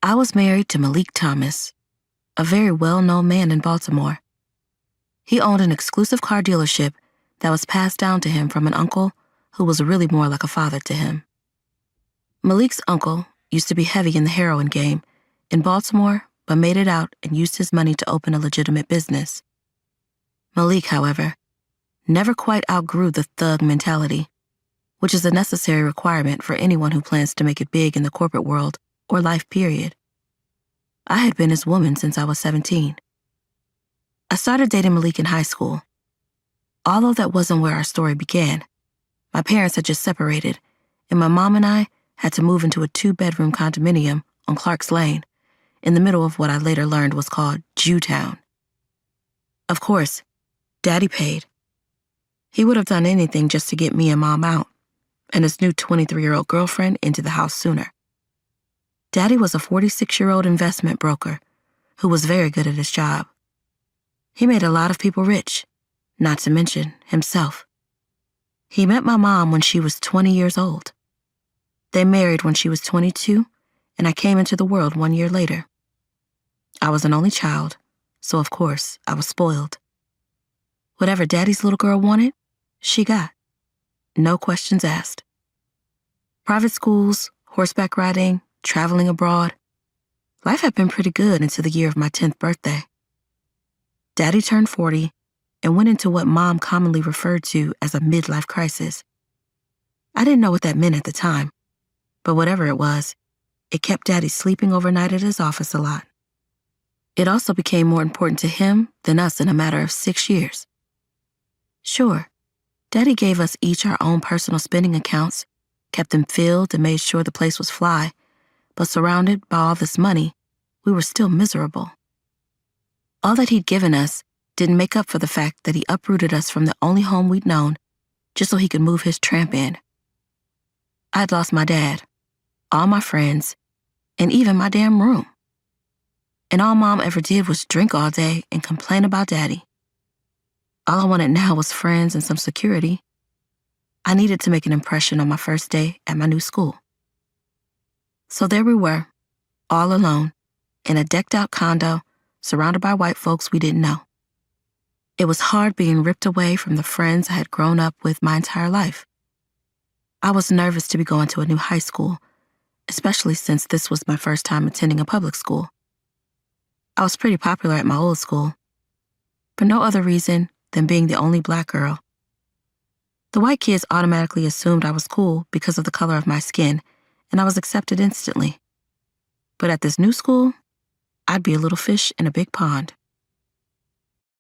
I was married to Malik Thomas, a very well-known man in Baltimore. He owned an exclusive car dealership that was passed down to him from an uncle who was really more like a father to him. Malik's uncle used to be heavy in the heroin game in Baltimore, but made it out and used his money to open a legitimate business. Malik, however, never quite outgrew the thug mentality, which is a necessary requirement for anyone who plans to make it big in the corporate world or life period. I had been his woman since I was 17. I started dating Malik in high school. Although that wasn't where our story began. My parents had just separated, and my mom and I had to move into a 2-bedroom condominium on Clark's Lane, in the middle of what I later learned was called Jewtown. Of course, Daddy paid. He would have done anything just to get me and Mom out, and his new 23-year-old girlfriend into the house sooner. Daddy was a 46-year-old investment broker who was very good at his job. He made a lot of people rich, not to mention himself. He met my mom when she was 20 years old. They married when she was 22, and I came into the world 1 year later. I was an only child, so of course I was spoiled. Whatever Daddy's little girl wanted, she got. No questions asked. Private schools, horseback riding, traveling abroad. Life had been pretty good until the year of my 10th birthday. Daddy turned 40 and went into what Mom commonly referred to as a midlife crisis. I didn't know what that meant at the time, but whatever it was, it kept Daddy sleeping overnight at his office a lot. It also became more important to him than us in a matter of 6 years. Sure, Daddy gave us each our own personal spending accounts, kept them filled and made sure the place was fly, but surrounded by all this money, we were still miserable. All that he'd given us didn't make up for the fact that he uprooted us from the only home we'd known just so he could move his tramp in. I'd lost my dad, all my friends, and even my damn room. And all Mom ever did was drink all day and complain about Daddy. All I wanted now was friends and some security. I needed to make an impression on my first day at my new school. So there we were, all alone, in a decked-out condo, surrounded by white folks we didn't know. It was hard being ripped away from the friends I had grown up with my entire life. I was nervous to be going to a new high school, especially since this was my first time attending a public school. I was pretty popular at my old school, for no other reason than being the only Black girl. The white kids automatically assumed I was cool because of the color of my skin, and I was accepted instantly. But at this new school, I'd be a little fish in a big pond.